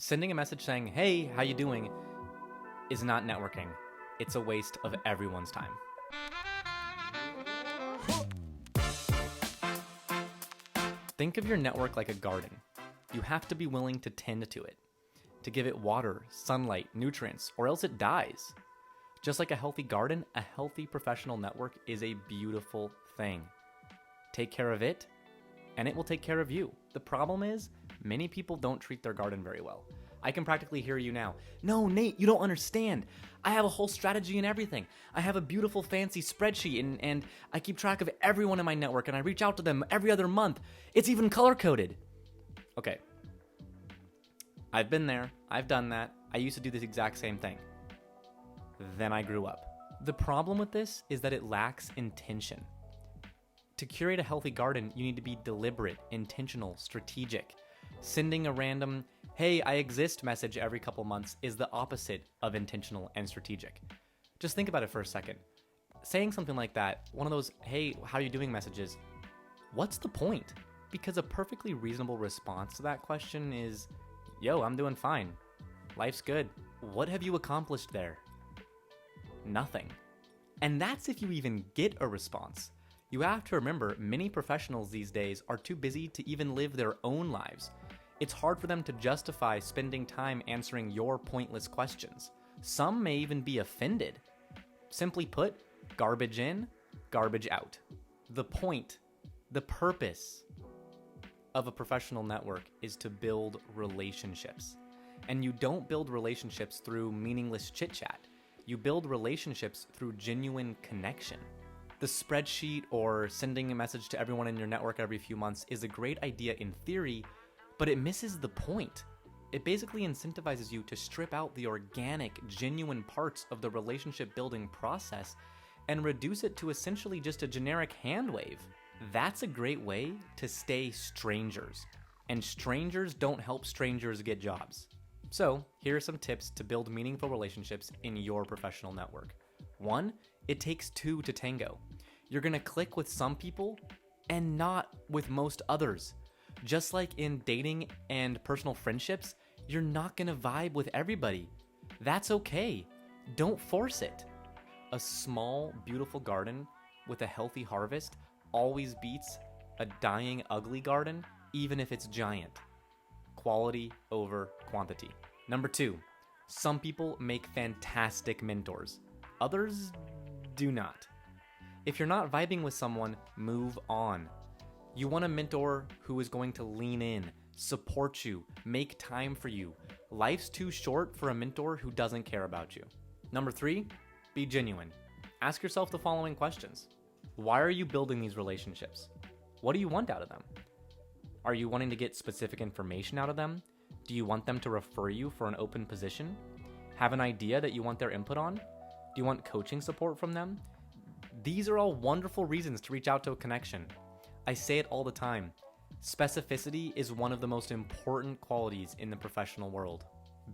Sending a message saying, "Hey, how you doing?" is not networking. It's a waste of everyone's time. Think of your network like a garden. You have to be willing to tend to it, to give it water, sunlight, nutrients, or else it dies. Just like a healthy garden, a healthy professional network is a beautiful thing. Take care of it, and it will take care of you. The problem is, many people don't treat their garden very well. I can practically hear you now. "No, Nate, you don't understand. I have a whole strategy and everything. I have a beautiful fancy spreadsheet and I keep track of everyone in my network and I reach out to them every other month. It's even color-coded." Okay. I've been there. I've done that. I used to do this exact same thing. Then I grew up. The problem with this is that it lacks intention. To curate a healthy garden, you need to be deliberate, intentional, strategic. Sending a random, "Hey, I exist" message every couple months is the opposite of intentional and strategic. Just think about it for a second. Saying something like that, one of those, "Hey, how are you doing" messages, what's the point? Because a perfectly reasonable response to that question is, "Yo, I'm doing fine. Life's good." What have you accomplished there? Nothing. And that's if you even get a response. You have to remember, many professionals these days are too busy to even live their own lives. It's hard for them to justify spending time answering your pointless questions. Some may even be offended. Simply put, garbage in, garbage out. The point, the purpose of a professional network is to build relationships. And you don't build relationships through meaningless chit-chat. You build relationships through genuine connection. The spreadsheet or sending a message to everyone in your network every few months is a great idea in theory, but it misses the point. It basically incentivizes you to strip out the organic, genuine parts of the relationship building process and reduce it to essentially just a generic hand wave. That's a great way to stay strangers. And strangers don't help strangers get jobs. So, here are some tips to build meaningful relationships in your professional network. 1, it takes 2 to tango. You're gonna click with some people and not with most others. Just like in dating and personal friendships, you're not gonna vibe with everybody. That's okay. Don't force it. A small, beautiful garden with a healthy harvest always beats a dying, ugly garden, even if it's giant. Quality over quantity. Number 2, some people make fantastic mentors. Others do not. If you're not vibing with someone, move on. You want a mentor who is going to lean in, support you, make time for you. Life's too short for a mentor who doesn't care about you. Number 3, be genuine. Ask yourself the following questions. Why are you building these relationships? What do you want out of them? Are you wanting to get specific information out of them? Do you want them to refer you for an open position? Have an idea that you want their input on? Do you want coaching support from them? These are all wonderful reasons to reach out to a connection. I say it all the time. Specificity is one of the most important qualities in the professional world.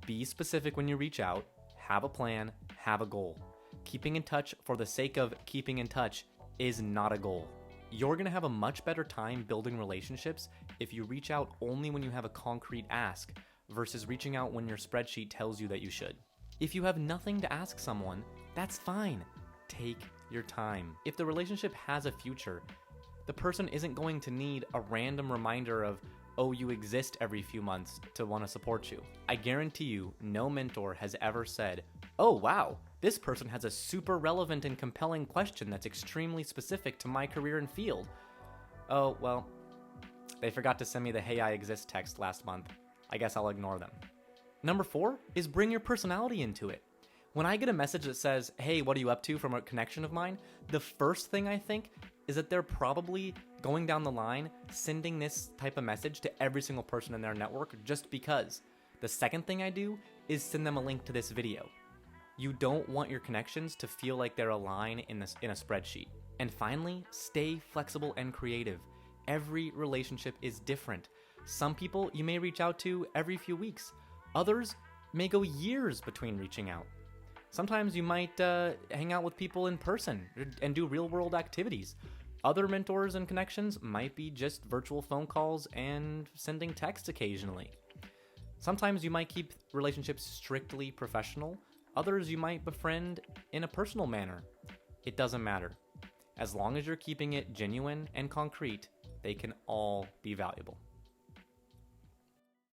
Be specific when you reach out, have a plan, have a goal. Keeping in touch for the sake of keeping in touch is not a goal. You're going to have a much better time building relationships if you reach out only when you have a concrete ask versus reaching out when your spreadsheet tells you that you should. If you have nothing to ask someone, that's fine. Take your time. If the relationship has a future, the person isn't going to need a random reminder of, "Oh, you exist" every few months to want to support you. I guarantee you, no mentor has ever said, "Oh, wow, this person has a super relevant and compelling question that's extremely specific to my career and field. Oh, well, they forgot to send me the 'Hey, I exist' text last month. I guess I'll ignore them." Number 4 is bring your personality into it. When I get a message that says, "Hey, what are you up to?" from a connection of mine, the first thing I think is that they're probably going down the line sending this type of message to every single person in their network just because. The second thing I do is send them a link to this video. You don't want your connections to feel like they're a line in a spreadsheet. And finally, stay flexible and creative. Every relationship is different. Some people you may reach out to every few weeks. Others may go years between reaching out. Sometimes you might hang out with people in person and do real-world activities. Other mentors and connections might be just virtual phone calls and sending texts occasionally. Sometimes you might keep relationships strictly professional, others you might befriend in a personal manner. It doesn't matter. As long as you're keeping it genuine and concrete, they can all be valuable.